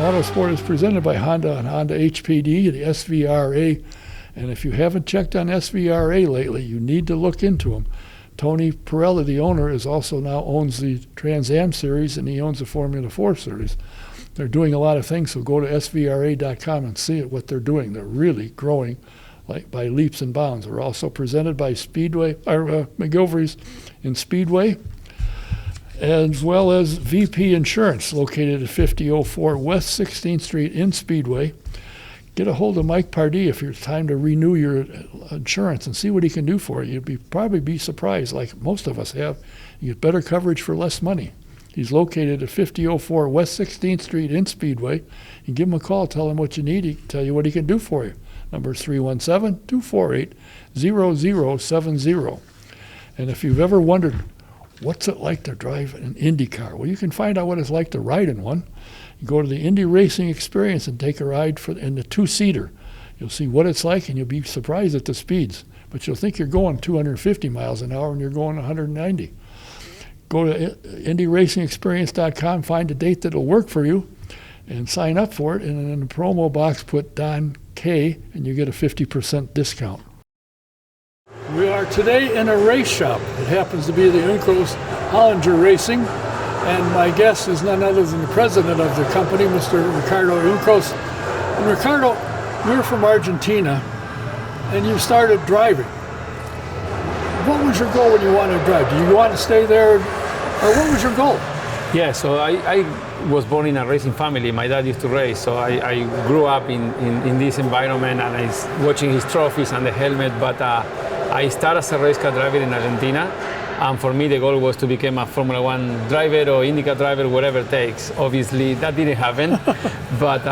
Autosport is presented by Honda and Honda HPD, the SVRA. And if you haven't checked on SVRA lately, you need to look into them. Tony Pirelli, the owner, also now owns the Trans Am Series, and he owns the Formula 4 Series. They're doing a lot of things, so go to svra.com and see what they're doing. They're really growing like by leaps and bounds. We're also presented by Speedway, McGilvery's in Speedway, as well as VP Insurance, located at 5004 West 16th Street in Speedway. Get a hold of Mike Pardee if it's time to renew your insurance and see what he can do for you. You'd probably be surprised, like most of us have. You get better coverage for less money. He's located at 5004 West 16th Street in Speedway. You give him a call, tell him what you need, he can tell you what he can do for you. Number is 317-248-0070. And if you've ever wondered, what's it like to drive an INDYCAR? Well, you can find out what it's like to ride in one. You go to the Indy Racing Experience and take a ride in the two-seater. You'll see what it's like, and you'll be surprised at the speeds. But you'll think you're going 250 miles an hour, and you're going 190. Go to IndyRacingExperience.com, find a date that'll work for you, and sign up for it. And in the promo box, put Don K, and you get a 50% discount. We are today in a race shop. It happens to be the Juncos Hollinger Racing, and my guest is none other than the president of the company, Mr. Ricardo Juncos. And Ricardo, you're from Argentina, and you started driving. What was your goal when you wanted to drive? Do you want to stay there, or what was your goal? Yeah, so I was born in a racing family. My dad used to race, so I grew up in this environment, and I was watching his trophies and the helmet, but I started as a race car driver in Argentina, and for me the goal was to become a Formula 1 driver or INDYCAR driver, whatever it takes. Obviously that didn't happen, but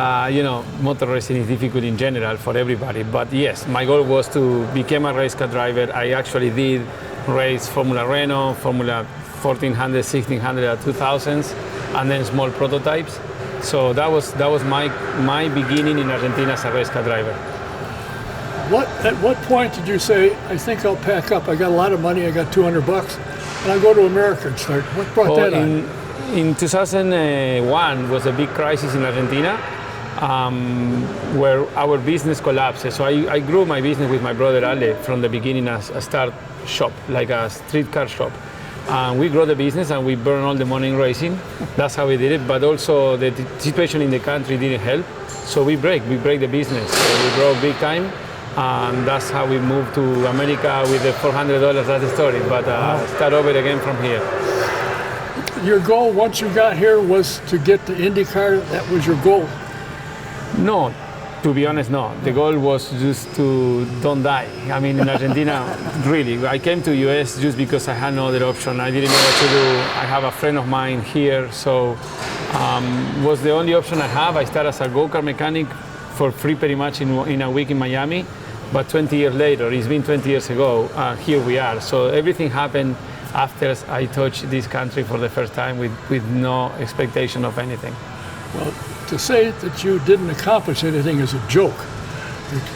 motor racing is difficult in general for everybody. But yes, my goal was to become a race car driver. I actually did race Formula Renault, Formula 1400, 1600, 2000s, and then small prototypes. So that was my beginning in Argentina as a race car driver. At what point did you say, I think I'll pack up, I got a lot of money, I got $200, and I'll go to America and start? What brought that on? In 2001 was a big crisis in Argentina, where our business collapsed. So I grew my business with my brother Ale from the beginning as a start shop, like a street car shop. We grow the business and we burn all the money in racing. That's how we did it. But also the situation in the country didn't help. So we break the business. So we grow big time. And that's how we moved to America with the $400. That's the story. But start over again from here. Your goal once you got here was to get to INDYCAR? That was your goal? No. To be honest, no. The goal was just to don't die. I mean, in Argentina, really. I came to US just because I had no other option. I didn't know what to do. I have a friend of mine here, so was the only option I have. I started as a go-kart mechanic for free pretty much in a week in Miami. But 20 years later, it's been 20 years ago, here we are. So everything happened after I touched this country for the first time with no expectation of anything. Well, to say that you didn't accomplish anything is a joke.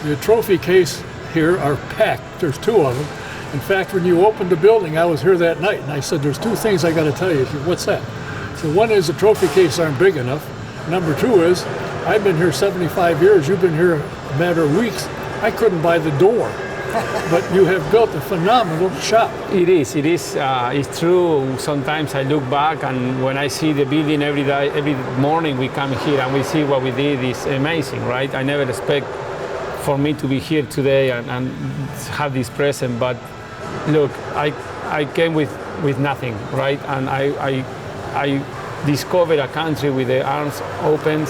The trophy case here are packed. There's two of them. In fact, when you opened the building, I was here that night, and I said, there's two things I got to tell you. Said, what's that? So one is the trophy case aren't big enough. Number two is, I've been here 75 years. You've been here a matter of weeks. I couldn't buy the door. But you have built a phenomenal shop. It is. It's true. Sometimes I look back, and when I see the building every day, every morning we come here and we see what we did, is amazing, right? I never expect for me to be here today and have this present. But look, I came with nothing, right? And I discovered a country with the arms open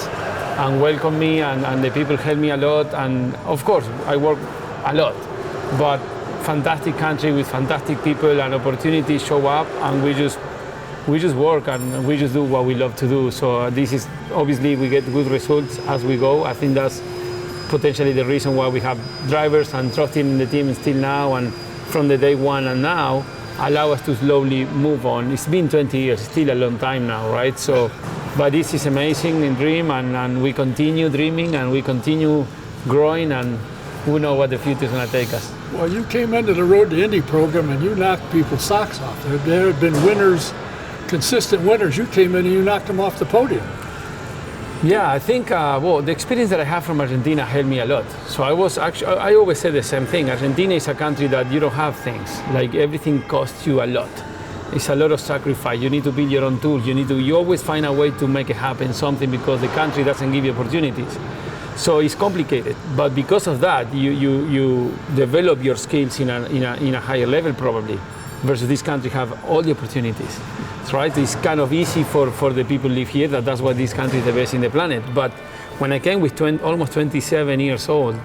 and welcome me, and the people help me a lot. And of course, I work a lot. But fantastic country with fantastic people, and opportunities show up, and we just work and we just do what we love to do. So this is obviously we get good results as we go. I think that's potentially the reason why we have drivers and trusting in the team still now, and from the day one and now allow us to slowly move on. It's been 20 years, still a long time now, right? So, but this is amazing in dream, and we continue dreaming and we continue growing, and who knows what the future is going to take us. Well, you came into the Road to Indy program and you knocked people's socks off. There have been winners, consistent winners. You came in and you knocked them off the podium. Yeah, I think well, the experience that I have from Argentina helped me a lot. So I always say the same thing. Argentina is a country that you don't have things. Like everything costs you a lot. It's a lot of sacrifice. You need to build your own tools. You always find a way to make it happen, something, because the country doesn't give you opportunities. So it's complicated. But because of that, you develop your skills in a higher level probably, versus this country have all the opportunities. Right? It's kind of easy for the people who live here. That's why this country is the best in the planet. But when I came with almost 27 years old,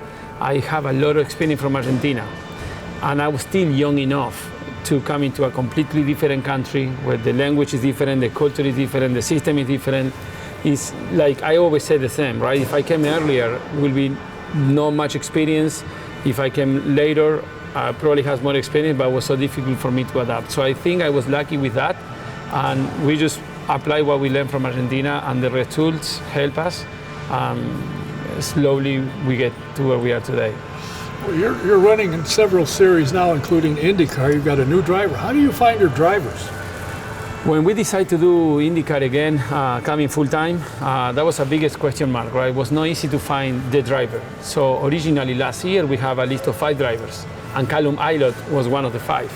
I have a lot of experience from Argentina. And I was still young enough to come into a completely different country where the language is different, the culture is different, the system is different. It's like I always say the same, right? If I came earlier, will be not much experience. If I came later, I probably has more experience, but it was so difficult for me to adapt. So I think I was lucky with that. And we just apply what we learned from Argentina, and the rest tools help us. Slowly we get to where we are today. Well, you're running in several series now, including INDYCAR. You've got a new driver. How do you find your drivers? When we decided to do INDYCAR again, coming full time, that was the biggest question mark, right? It was not easy to find the driver. So originally last year we have a list of 5 drivers, and Callum Aylott was one of the 5.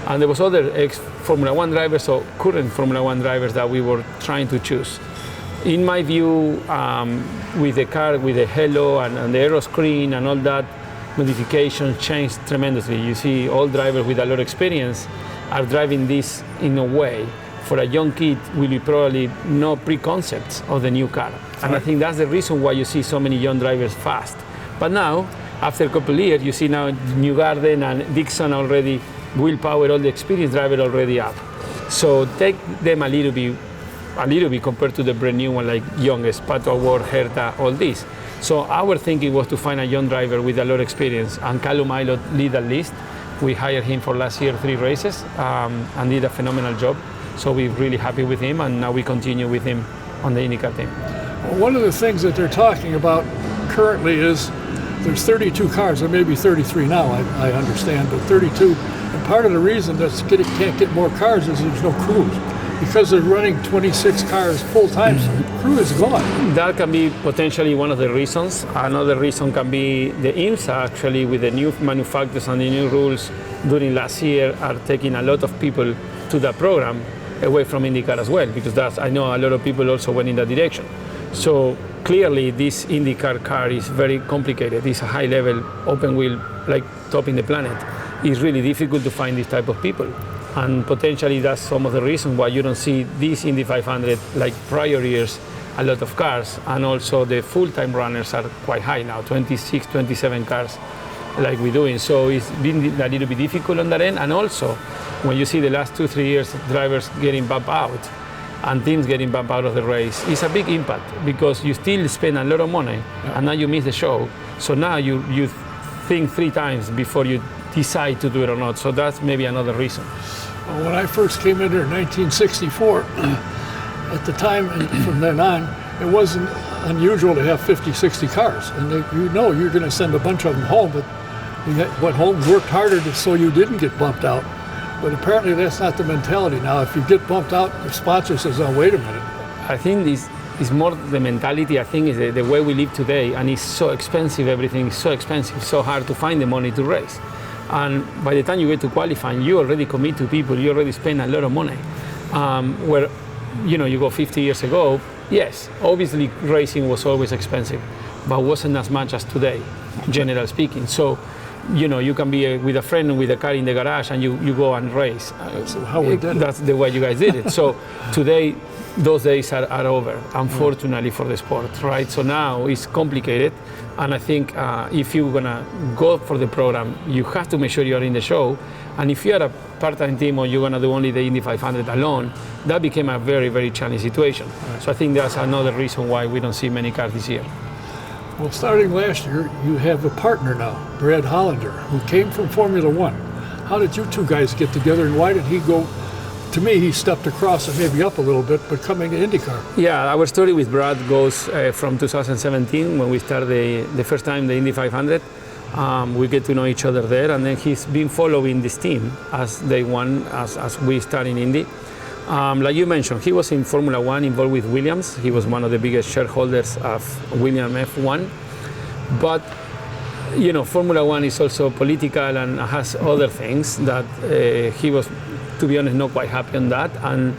And there was other ex-Formula 1 drivers or current Formula 1 drivers that we were trying to choose. In my view, with the car, with the halo and the aero screen and all that, modification changed tremendously. You see all drivers with a lot of experience are driving this in a way for a young kid will be probably no preconcepts of the new car. And I think that's the reason why you see so many young drivers fast. But now, after a couple of years, you see now Newgarden and Dixon already willpower, all the experienced driver already up. So take them a little bit compared to the brand new one like youngest, Pato Award, Herta, all this. So our thinking was to find a young driver with a lot of experience, and Callum Aylott lead that list. We hired him for last year 3 races and did a phenomenal job. So we're really happy with him, and now we continue with him on the INDYCAR team. Well, one of the things that they're talking about currently is there's 32 cars, there may be 33 now, I understand, but 32. And part of the reason that can't get more cars is there's no crews. Because they're running 26 cars full time, so the crew is gone. That can be potentially one of the reasons. Another reason can be the IMSA actually, with the new manufacturers and the new rules during last year, are taking a lot of people to that program away from INDYCAR as well, because I know a lot of people also went in that direction. So clearly this INDYCAR car is very complicated. It's a high level open wheel, like top in the planet. It's really difficult to find this type of people. And potentially that's some of the reasons why you don't see this Indy 500 like prior years, a lot of cars. And also the full-time runners are quite high now, 26, 27 cars like we're doing. So it's been a little bit difficult on that end. And also when you see the last 2-3 years drivers getting bumped out and teams getting bumped out of the race, it's a big impact because you still spend a lot of money and now you miss the show. So now you think 3 times before you decide to do it or not. So that's maybe another reason. Well, when I first came in here in 1964, at the time and from then on, it wasn't unusual to have 50, 60 cars. And you're going to send a bunch of them home, but you went home, worked harder so you didn't get bumped out. But apparently that's not the mentality now. If you get bumped out, the sponsor says, oh, wait a minute. I think this is more the mentality. I think is the way we live today, and it's so expensive, everything is so expensive, so hard to find the money to race. And by the time you get to qualifying, you already commit to people, you already spend a lot of money. Where, you go 50 years ago, yes, obviously racing was always expensive, but wasn't as much as today, generally speaking. So, you can be with a friend with a car in the garage and you go and race. That's how we did it. That's the way you guys did it. So today, those days are over, unfortunately for the sport, right? So now it's complicated. And I think if you're gonna go for the program, you have to make sure you're in the show. And if you're a part-time team or you're gonna do only the Indy 500 alone, that became a very, very challenging situation. Right. So I think that's another reason why we don't see many cars this year. Well, starting last year, you have a partner now, Brad Hollander, who came from Formula 1. How did you 2 guys get together, and why did he go? To me, he stepped across and maybe up a little bit, but coming to INDYCAR. Yeah, our story with Brad goes from 2017 when we started the first time the Indy 500. We get to know each other there, and then he's been following this team as they won, as we start in Indy. Like you mentioned, he was in Formula One, involved with Williams. He was one of the biggest shareholders of Williams F1. But you know, Formula One is also political and has other things that he was, to be honest, not quite happy on that, and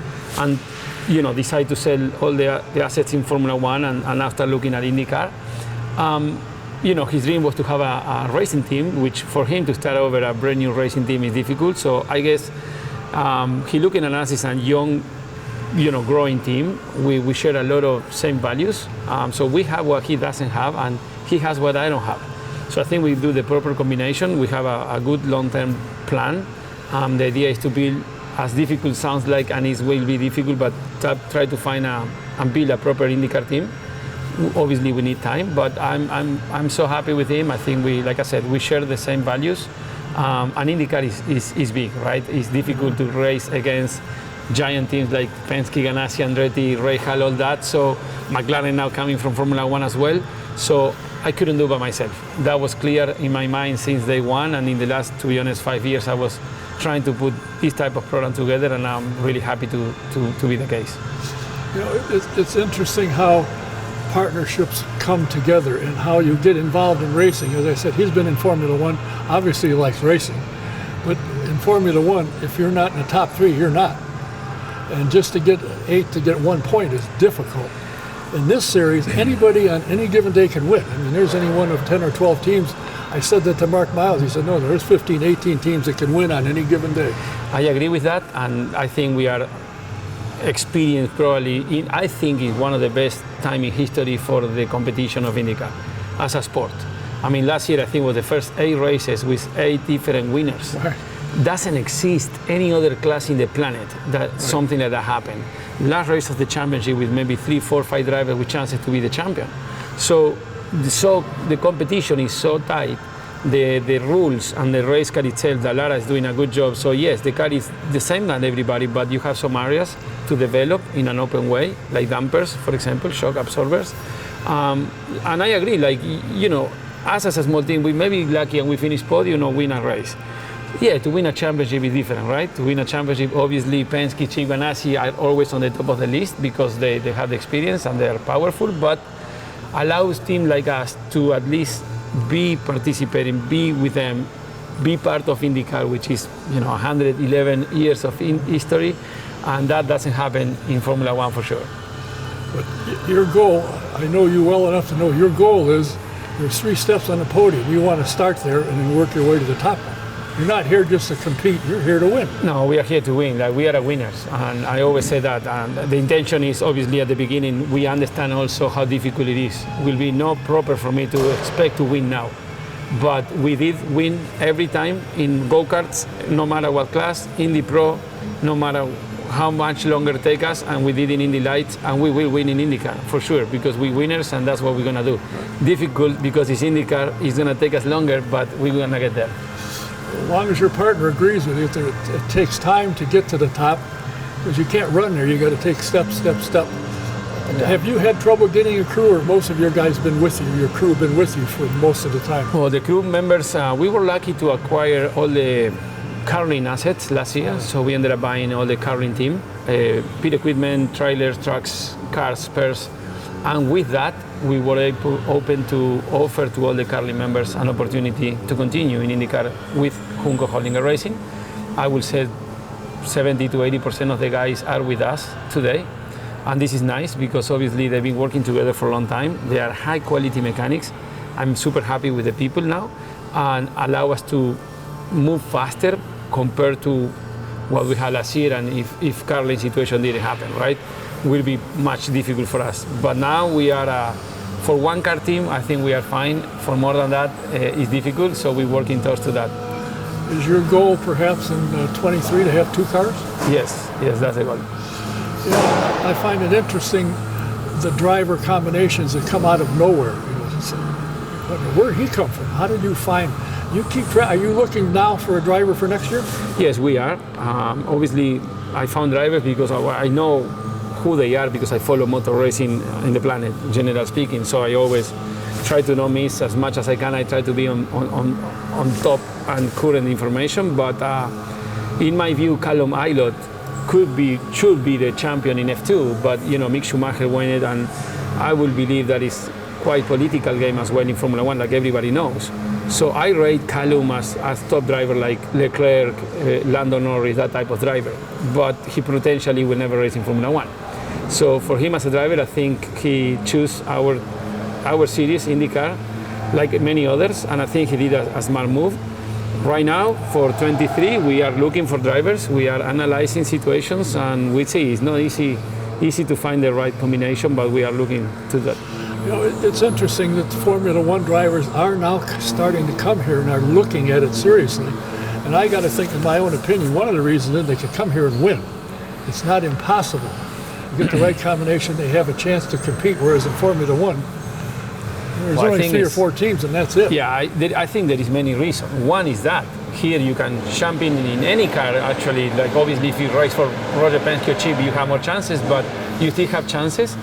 you know, decided to sell all the assets in Formula One, and after looking at INDYCAR, you know, his dream was to have a racing team, which for him to start over a brand new racing team is difficult. So I guess he looking at us as a young, you know, growing team. We share a lot of same values. So we have what he doesn't have, and he has what I don't have. So I think we do the proper combination. We have a good long-term plan. The idea is to build, as difficult sounds like, and it will be difficult, but try to find and build a proper INDYCAR team. Obviously, we need time, but I'm so happy with him. I think we, like I said, we share the same values. And INDYCAR is big, right? It's difficult to race against giant teams like Penske, Ganassi, Andretti, Ray Hall, all that. So McLaren now coming from Formula One as well. So I couldn't do it by myself. That was clear in my mind since day one, and in the last, to be honest, 5 years, I was trying to put this type of program together, and I'm really happy to be the case. You know, it's interesting how partnerships come together and how you get involved in racing. As I said, he's been in Formula One. Obviously, he likes racing, but in Formula One, if you're not in the top three, you're not. And just to get 8 to get 1 point is difficult. In this series, anybody on any given day can win. I mean, there's any one of 10 or 12 teams. I said that to Mark Miles. He said, no, there's 15, 18 teams that can win on any given day. I agree with that, and I think we are experienced probably I think it's one of the best time in history for the competition of INDYCAR as a sport. I mean, last year I think was the first 8 races with 8 different winners. Right. Doesn't exist any other class in the planet that something like that happened. Last race of the championship with maybe 3, 4, 5 drivers with chances to be the champion. So the competition is so tight, the rules and the race car itself, that Lara is doing a good job. So yes, the car is the same than everybody, but you have some areas to develop in an open way, like dampers, for example, shock absorbers. And I agree, like, you know, us as a small team, we may be lucky and we finish podium or win a race. Yeah, to win a championship is different, right? To win a championship, obviously, Penske, Chip, Ganassi are always on the top of the list because they have the experience and they are powerful, but allows teams like us to at least be participating, be with them, be part of INDYCAR, which is, you know, 111 years of history, and that doesn't happen in Formula One for sure. But your goal, I know you well enough to know your goal is there's 3 steps on the podium. You want to start there and then work your way to the top. You're not here just to compete, you're here to win. No, we are here to win. Like, we are winners, and I always say that. And the intention is obviously at the beginning, we understand also how difficult it is. It will be not proper for me to expect to win now. But we did win every time in go-karts, no matter what class, Indy Pro, no matter how much longer it take us, and we did in Indy Lights, and we will win in INDYCAR for sure, because we're winners, and that's what we're gonna do. Difficult because it's INDYCAR, it's gonna take us longer, but we're gonna get there. As long as your partner agrees with you, it takes time to get to the top, because you can't run there. You got to take step. Yeah. Have you had trouble getting a crew, or most of your guys been with you? Your crew been with you for most of the time? Well, the crew members, we were lucky to acquire all the karting assets last year, so we ended up buying all the karting team, pit equipment, trailers, trucks, cars, spares, and with that, we were open to offer to all the karting members an opportunity to continue in INDYCAR with Juncos Holding Racing. I will say 70 to 80% of the guys are with us today. And this is nice because obviously they've been working together for a long time. They are high quality mechanics. I'm super happy with the people now and allow us to move faster compared to what we had last year. And if karting situation didn't happen, right? Will be much difficult for us. But now we are, for one car team, I think we are fine. For more than that, it's difficult, so we're working towards to that. Is your goal perhaps in 23 to have 2 cars? Yes, that's the goal. Yeah, I find it interesting, the driver combinations that come out of nowhere. You know, so, where did he come from? How did you find? You keep track. Are you looking now for a driver for next year? Yes, we are. Obviously, I found drivers because I know who they are because I follow motor racing in the planet, generally speaking. So I always try to not miss as much as I can. I try to be on top and current information. But in my view, Callum Aylott should be the champion in F2, but Mick Schumacher won it, and I will believe that it's quite political game as well in Formula One, like everybody knows. So I rate Callum as top driver like Leclerc, Lando Norris, that type of driver, but he potentially will never race in Formula One. So for him as a driver, I think he chose our series, INDYCAR, like many others, and I think he did a smart move. Right now, for 23, we are looking for drivers. We are analyzing situations, and we see it's not easy to find the right combination, but we are looking to that. It's interesting that Formula One drivers are now starting to come here and are looking at it seriously. And I got to think, in my own opinion, one of the reasons is they can come here and win. It's not impossible. You get the right combination, they have a chance to compete, whereas in Formula One, there's only 3 or 4 teams, and that's it. Yeah, I think there is many reasons. One is that here you can champion in any car, actually. Like obviously, if you race for Roger Penske or Chip, you have more chances, but you still have chances.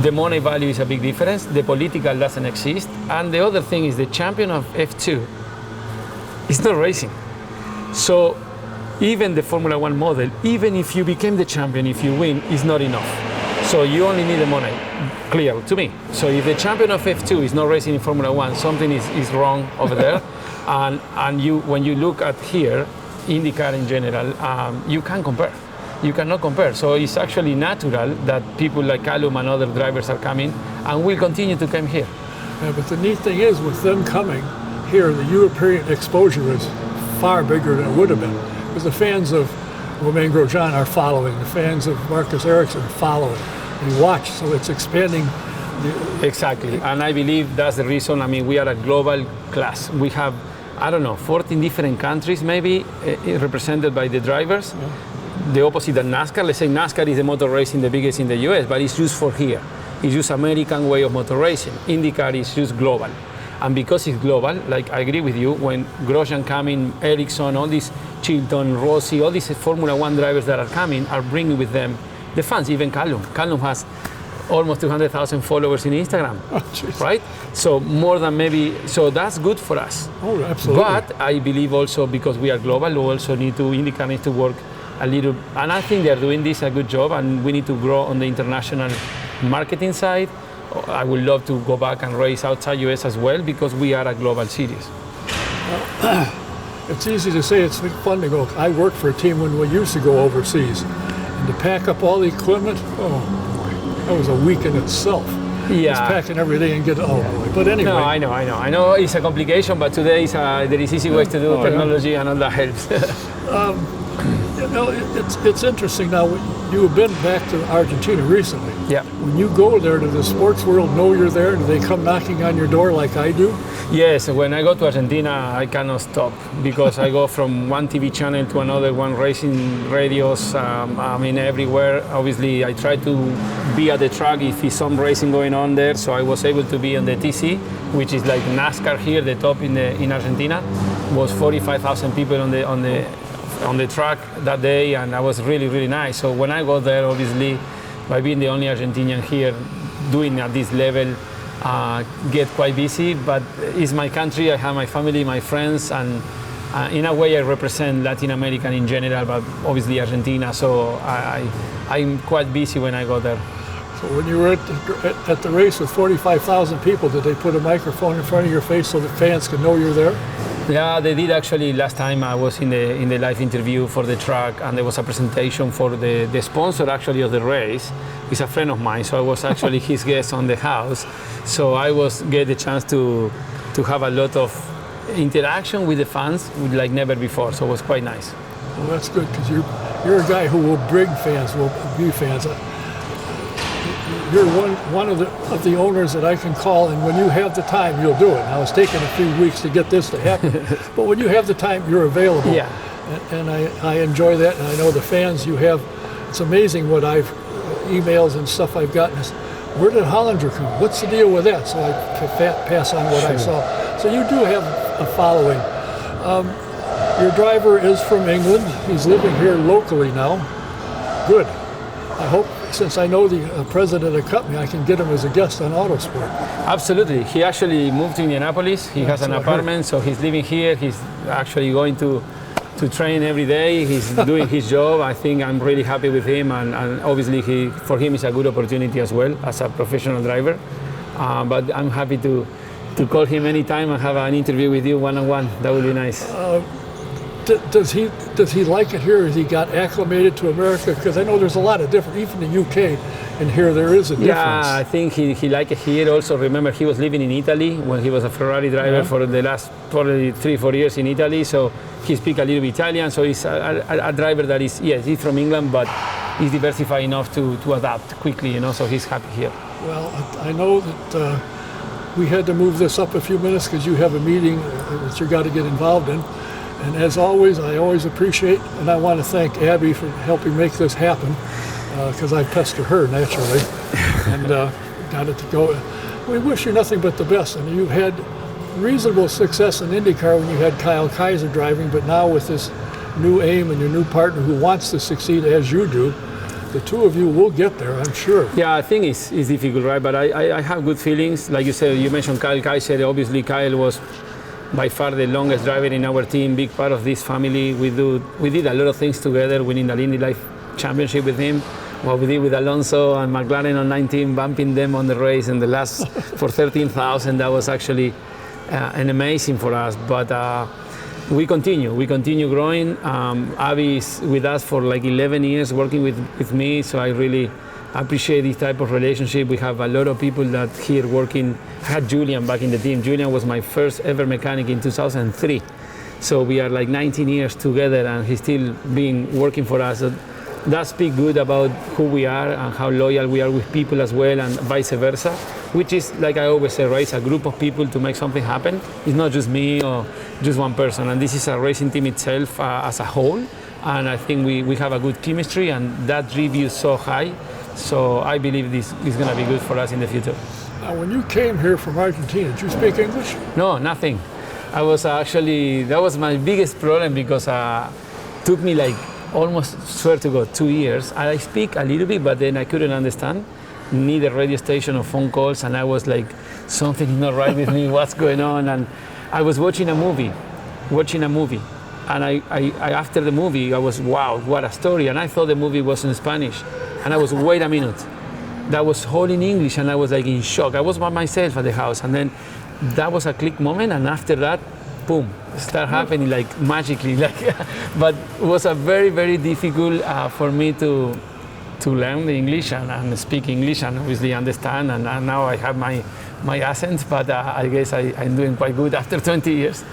The money value is a big difference. The political doesn't exist. And the other thing is the champion of F2 is not racing. So even the Formula One model, even if you became the champion, if you win, is not enough. So you only need the money, clear to me. So if the champion of F2 is not racing in Formula One, something is wrong over there. And when you look at here, INDYCAR in general, you can't compare. You cannot compare. So it's actually natural that people like Callum and other drivers are coming and will continue to come here. Yeah, but the neat thing is, with them coming here, the European exposure is far bigger than it would have been. Because the fans of Romain Grosjean are following, the fans of Marcus Ericsson following. They watch, so it's expanding. Exactly, and I believe that's the reason. I mean, we are a global class. We have, 14 different countries maybe represented by the drivers. Yeah. The opposite of NASCAR. Let's say NASCAR is the motor racing, the biggest in the US, but it's used for here. It's just American way of motor racing. INDYCAR is just global. And because it's global, like I agree with you, when Grosjean coming, Ericsson, all these Chilton, Rossi, all these Formula One drivers that are coming are bringing with them the fans, even Callum. Callum has almost 200,000 followers in Instagram, right? So more than maybe, so that's good for us. Oh, absolutely. But I believe also because we are global, we also INDYCAR needs to work a little, and I think they're doing this a good job, and we need to grow on the international marketing side. I would love to go back and race outside US as well, because we are a global series. Well, it's easy to say, it's fun to go. I worked for a team when we used to go overseas, and to pack up all the equipment, that was a week in itself. Yeah. Just packing everything and get boy. But anyway. No, I know it's a complication, but today there is easy ways to do technology, and all that helps. It's interesting now. You have been back to Argentina recently. Yeah. When you go there, does the sports world know you're there? Do they come knocking on your door like I do? Yes. When I go to Argentina, I cannot stop, because I go from one TV channel to another, one racing radios. Everywhere. Obviously, I try to be at the track if there's some racing going on there. So I was able to be on the TC, which is like NASCAR here. The top in Argentina was 45,000 people on the track that day, and that was really, really nice. So when I go there, obviously, by being the only Argentinian here doing at this level, get quite busy, but it's my country. I have my family, my friends, and in a way I represent Latin America in general, but obviously Argentina, so I'm quite busy when I go there. So when you were at the race with 45,000 people, did they put a microphone in front of your face so the fans could know you're there? Yeah, they did actually. Last time I was in the live interview for the track, and there was a presentation for the sponsor actually of the race. He's a friend of mine, so I was actually his guest on the house. So I get the chance to have a lot of interaction with the fans like never before. So it was quite nice. Well, that's good, because you're a guy who will bring fans, will be fans. You're one of the owners that I can call, and when you have the time, you'll do it. Now, it's taken a few weeks to get this to happen, but when you have the time, you're available. Yeah. And I enjoy that, and I know the fans you have. It's amazing what emails and stuff I've gotten is, where did Hollinger come? What's the deal with that? So I pass on what I saw. So you do have a following. Your driver is from England. He's living here locally now. Good. I hope, since I know the president of the company, I can get him as a guest on Autosport. Absolutely. He actually moved to Indianapolis. He has an apartment, so he's living here. He's actually going to to train every day. He's doing his job. I think I'm really happy with him, and obviously for him it's a good opportunity as well as a professional driver. But I'm happy to call him anytime and have an interview with you one-on-one. That would be nice. Does he like it here? Has he got acclimated to America? Because I know there's a lot of different, even the UK, and here there is a difference. Yeah, I think he liked it here. Also, remember, he was living in Italy when he was a Ferrari driver for the last probably 3-4 years in Italy. So he speaks a little bit Italian. So he's a driver that is, yes, he's from England, but he's diversified enough to adapt quickly, so he's happy here. Well, I know that we had to move this up a few minutes because you have a meeting that you got to get involved in. And as always, I always appreciate, and I want to thank Abby for helping make this happen, because I pester her naturally, and got it to go. We wish you nothing but the best, and you've had reasonable success in INDYCAR when you had Kyle Kaiser driving, but now with this new aim and your new partner who wants to succeed as you do, the two of you will get there, I'm sure. Yeah, I think it's difficult, right? But I have good feelings. Like you said, you mentioned Kyle Kaiser. Obviously, Kyle was by far the longest driver in our team, big part of this family. We did a lot of things together, winning the Indy Life Championship with him. What we did with Alonso and McLaren on 19, bumping them on the race in the last for 13,000. That was actually an amazing for us. But we continue growing. Abby is with us for like 11 years, working with me. So I really appreciate this type of relationship. We have a lot of people that here working. I had Julian back in the team. Julian was my first ever mechanic in 2003. So we are like 19 years together, and he's still working for us. So that speaks good about who we are and how loyal we are with people as well, and vice versa, which is, like I always say, right, it's a group of people to make something happen. It's not just me or just one person, and this is a racing team itself as a whole, and I think we have a good chemistry, and that review is so high. So I believe this is going to be good for us in the future. Now, when you came here from Argentina, did you speak English? No, nothing. I was actually, that was my biggest problem, because it took me like almost, swear to God, 2 years. I speak a little bit, but then I couldn't understand. Need a radio station or phone calls, and I was like, something's not right with me, what's going on? And I was watching a movie, and I after the movie, I was, wow, what a story. And I thought the movie was in Spanish. And I was, wait a minute, that was all in English, and I was like in shock. I was by myself at the house, and then that was a click moment, and after that, boom, start happening like magically. But it was a very, very difficult for me to learn the English and speak English and obviously understand, and now I have my accent, but I guess I'm doing quite good after 20 years.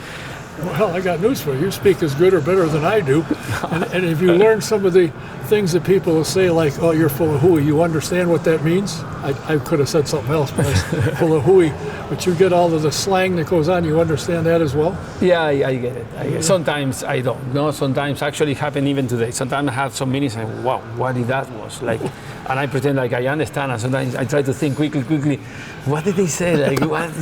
Well, I got news for you. You speak as good or better than I do. And if you learn some of the things that people will say, like, oh, you're full of hooey, you understand what that means? I could have said something else, but I was full of hooey. But you get all of the slang that goes on, you understand that as well? Yeah, I get it. Sometimes I don't. No, sometimes actually happen even today. Sometimes I have some minutes and wow, what did that was like? And I pretend like I understand, and sometimes I try to think quickly, what did they say? Like, what?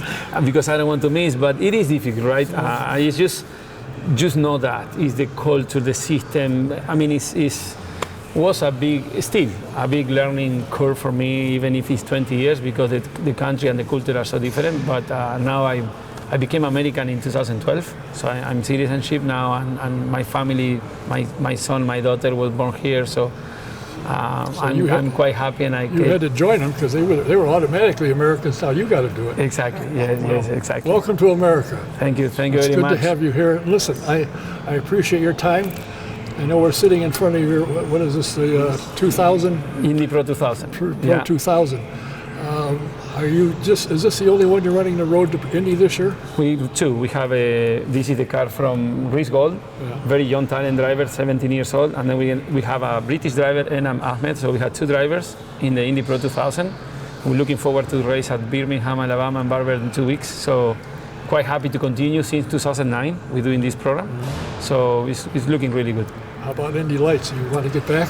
Because I don't want to miss, but it is difficult, right? It's just know that it's the culture, the system. I mean, was still a big learning curve for me, even if it's 20 years, because the country and the culture are so different. But now I became American in 2012, so I'm citizenship now, and my family, my son, my daughter was born here, so I'm quite happy. And you had to join them because they were automatically Americans. Now you got to do it. Exactly. Yes, exactly. Welcome to America. Thank you very much. It's good to have you here. Listen, I appreciate your time. I know we're sitting in front of your, what is this, the 2000? Indy Pro 2000. Pro 2000. Is this the only one you're running the road to Indy this year? We have this is the car from Rhys Gold, very young talent driver, 17 years old, and then we have a British driver, Enam Ahmed, so we had 2 drivers in the Indy Pro 2000. We're looking forward to race at Birmingham, Alabama and Barber in 2 weeks, so quite happy to continue. Since 2009 we're doing this program, so it's looking really good. How about Indy Lights? You want to get back?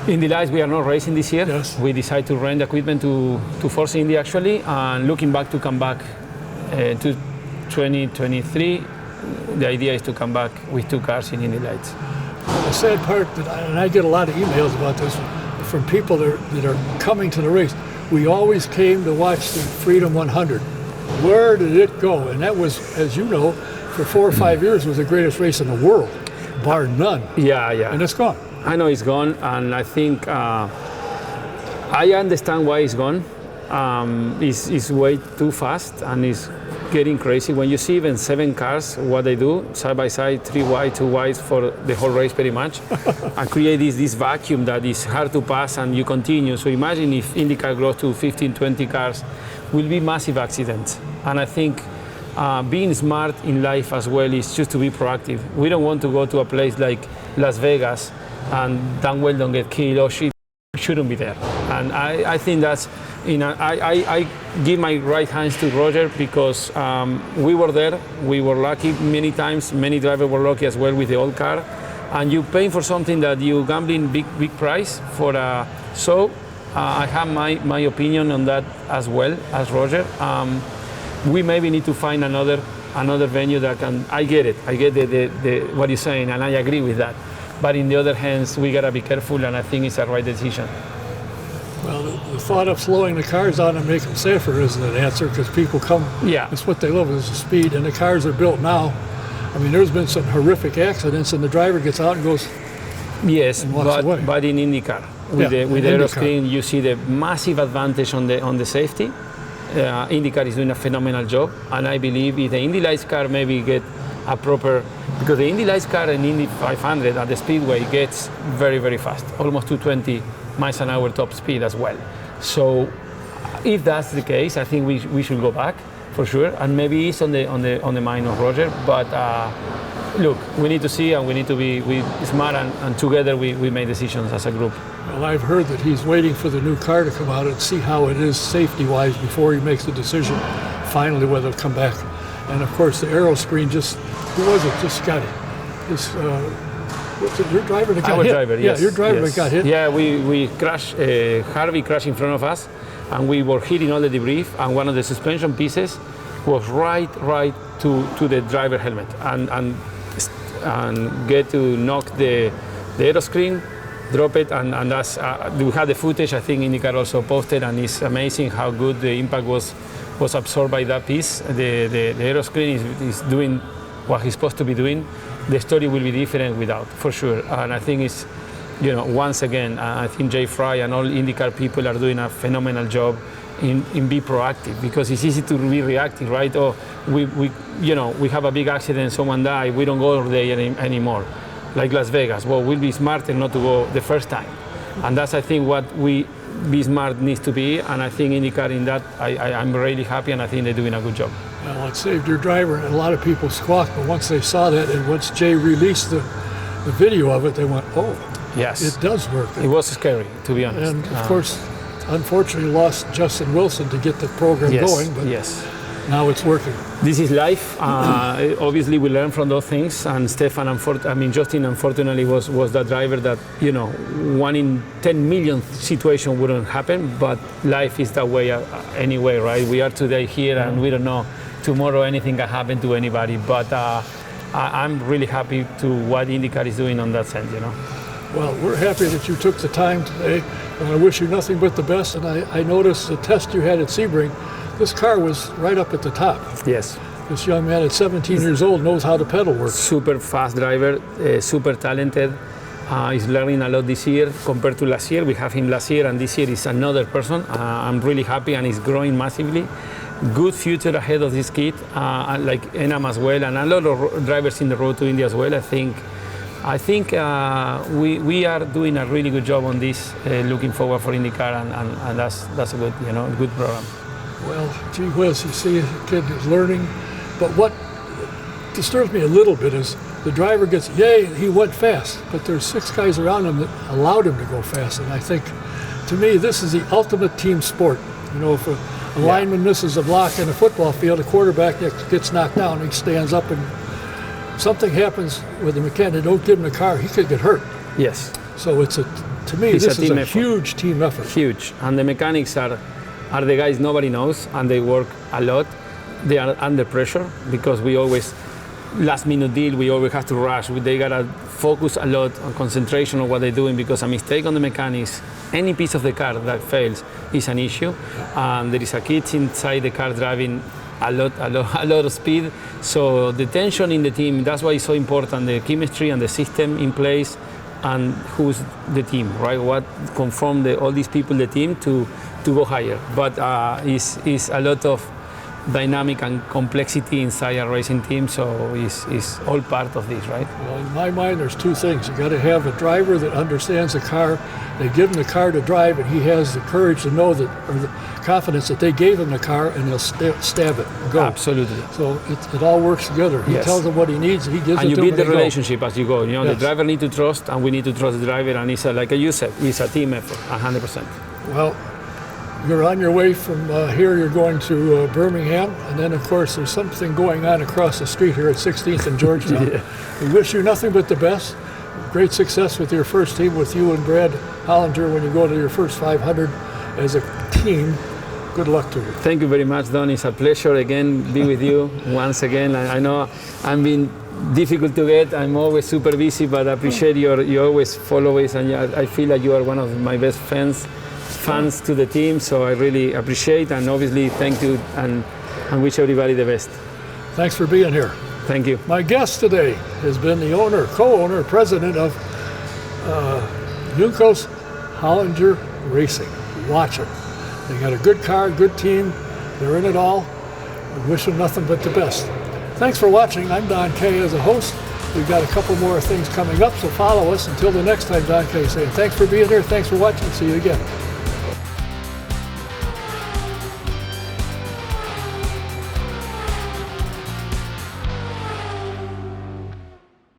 Indy Lights, we are not racing this year. Yes. We decided to rent equipment to Force Indy actually, and looking back to come back to 2023. The idea is to come back with 2 cars in Indy Lights. The sad part, and I get a lot of emails about this from people that are coming to the race. We always came to watch the Freedom 100. Where did it go? And that was, as you know, for 4 or 5 years was the greatest race in the world. bar none. Yeah. And it's gone. I know it's gone, and I think I understand why it's gone. It's way too fast, and it's getting crazy. When you see even 7 cars, what they do, side by side, 3 wide, 2 wide for the whole race pretty much, and create this vacuum that is hard to pass, and you continue. So imagine if INDYCAR grows to 15, 20 cars, will be massive accidents. And I think being smart in life as well is just to be proactive. We don't want to go to a place like Las Vegas and Dan Weldon get killed or shouldn't be there. And I think that's, I give my right hands to Roger because we were there, we were lucky many times, many drivers were lucky as well with the old car, and you pay for something that you gambling big price for. So I have my opinion on that as well as Roger. We maybe need to find another venue that can. I get it. I get the what you're saying, and I agree with that. But in the other hands, we gotta be careful, and I think it's a right decision. Well, the thought of slowing the cars down and make them safer isn't an answer because people come. Yeah. It's what they love is the speed, and the cars are built now. I mean, there's been some horrific accidents, and the driver gets out and goes. Yes, and walks away. But in INDYCAR, with the IndyCar. aeroscreen, you see the massive advantage on the safety. INDYCAR is doing a phenomenal job, and I believe if the Indy Lights car maybe get a proper, because the Indy Lights car and Indy 500 at the speedway gets very, very fast, almost 220 miles an hour top speed as well. So if that's the case, I think we should go back for sure, and maybe it's on the mind of Roger. But look, we need to see, and we need to be smart, and together we make decisions as a group. Well, I've heard that he's waiting for the new car to come out and see how it is safety-wise before he makes the decision finally whether it'll come back. And of course, the aero screen who was it? Just got it. Was it your driver that got Our hit? driver, yes. Yeah, your driver yes. that got hit. Yeah, we crashed. Harvey crashed in front of us, and we were hitting all the debris. And one of the suspension pieces was right to the driver helmet, and get to knock the aero screen, drop it, and that's we had the footage. I think INDYCAR also posted, and it's amazing how good the impact was absorbed by that piece. The aero screen is doing what he's supposed to be doing. The story will be different without, for sure. And I think it's, once again, I think Jay Fry and all INDYCAR people are doing a phenomenal job in be proactive, because it's easy to be reactive, right? Oh, we have a big accident, someone died, we don't go there anymore. Like Las Vegas, well, we'll be smarter not to go the first time. And that's, I think, what we be smart needs to be, and I think INDYCAR in that, I'm really happy, and I think they're doing a good job. Well, it saved your driver, and a lot of people squawked, but once they saw that, and once Jay released the video of it, they went, oh, yes, it does work. It was scary, to be honest. And of course, unfortunately lost Justin Wilson to get the program going, but yes. Now it's working. This is life. Obviously, we learn from those things. And Stefan, Justin, unfortunately, was that driver that 1 in 10 million situation wouldn't happen. But life is that way anyway, right? We are today here, and we don't know tomorrow anything can happen to anybody. But I'm really happy to what INDYCAR is doing on that sense. Well, we're happy that you took the time today, and I wish you nothing but the best. And I noticed the test you had at Sebring. This car was right up at the top. Yes. This young man at 17 years old knows how the pedal works. Super fast driver, super talented. He's learning a lot this year compared to last year. We have him last year, and this year is another person. I'm really happy, and he's growing massively. Good future ahead of this kid, like Enam as well, and a lot of drivers in the road to India as well. I think we are doing a really good job on this. Looking forward for INDYCAR, and that's a good good program. Well, gee whiz, you see a kid is learning, but what disturbs me a little bit is the driver gets, yay, he went fast, but there's 6 guys around him that allowed him to go fast, and I think, to me, this is the ultimate team sport. If a lineman misses a block in a football field, a quarterback gets knocked down, he stands up, and something happens with the mechanic, they don't give him a car, he could get hurt. Yes. So to me, this is a huge team effort. Huge, and the mechanics are the guys nobody knows, and they work a lot. They are under pressure because we always, last minute deal, we always have to rush. They gotta focus a lot on concentration on what they're doing, because a mistake on the mechanics, any piece of the car that fails is an issue. And there is a kid inside the car driving a lot of speed. So the tension in the team, that's why it's so important, the chemistry and the system in place, and who's the team, right? What conform all these people, the team, to go higher. But it's a lot of dynamic and complexity inside a racing team, so it's all part of this, right? Well, in my mind, there's two things. You got to have a driver that understands the car. They give him the car to drive, and he has the courage to know that, or the confidence that they gave him the car, and he'll stab it and go. Absolutely. So it all works together. He tells him what he needs, and he gives and it to him. And you build the go. relationship as you go. You know, Yes. the driver needs to trust, and we need to trust the driver, and it's like you said, it's a team effort, 100%. Well, you're on your way from here, you're going to Birmingham, and then, of course, there's something going on across the street here at 16th and Georgetown. Yeah. We wish you nothing but the best. Great success with your first team, with you and Brad Hollinger, when you go to your first 500 as a team. Good luck to you. Thank you very much, Don. It's a pleasure again be with you once again. I know I'm being difficult to get. I'm always super busy, but I appreciate you always follow us, and I feel like you are one of my best fans to the team, so I really appreciate, and obviously thank you and wish everybody the best. Thanks for being here. Thank you. My guest today has been the owner, co-owner, president of Juncos Hollinger Racing. Watch them. They got a good car, good team. They're in it all. We wish them nothing but the best. Thanks for watching. I'm Don Kay as a host. We've got a couple more things coming up, so follow us. Until the next time, Don Kay saying thanks for being here. Thanks for watching. See you again.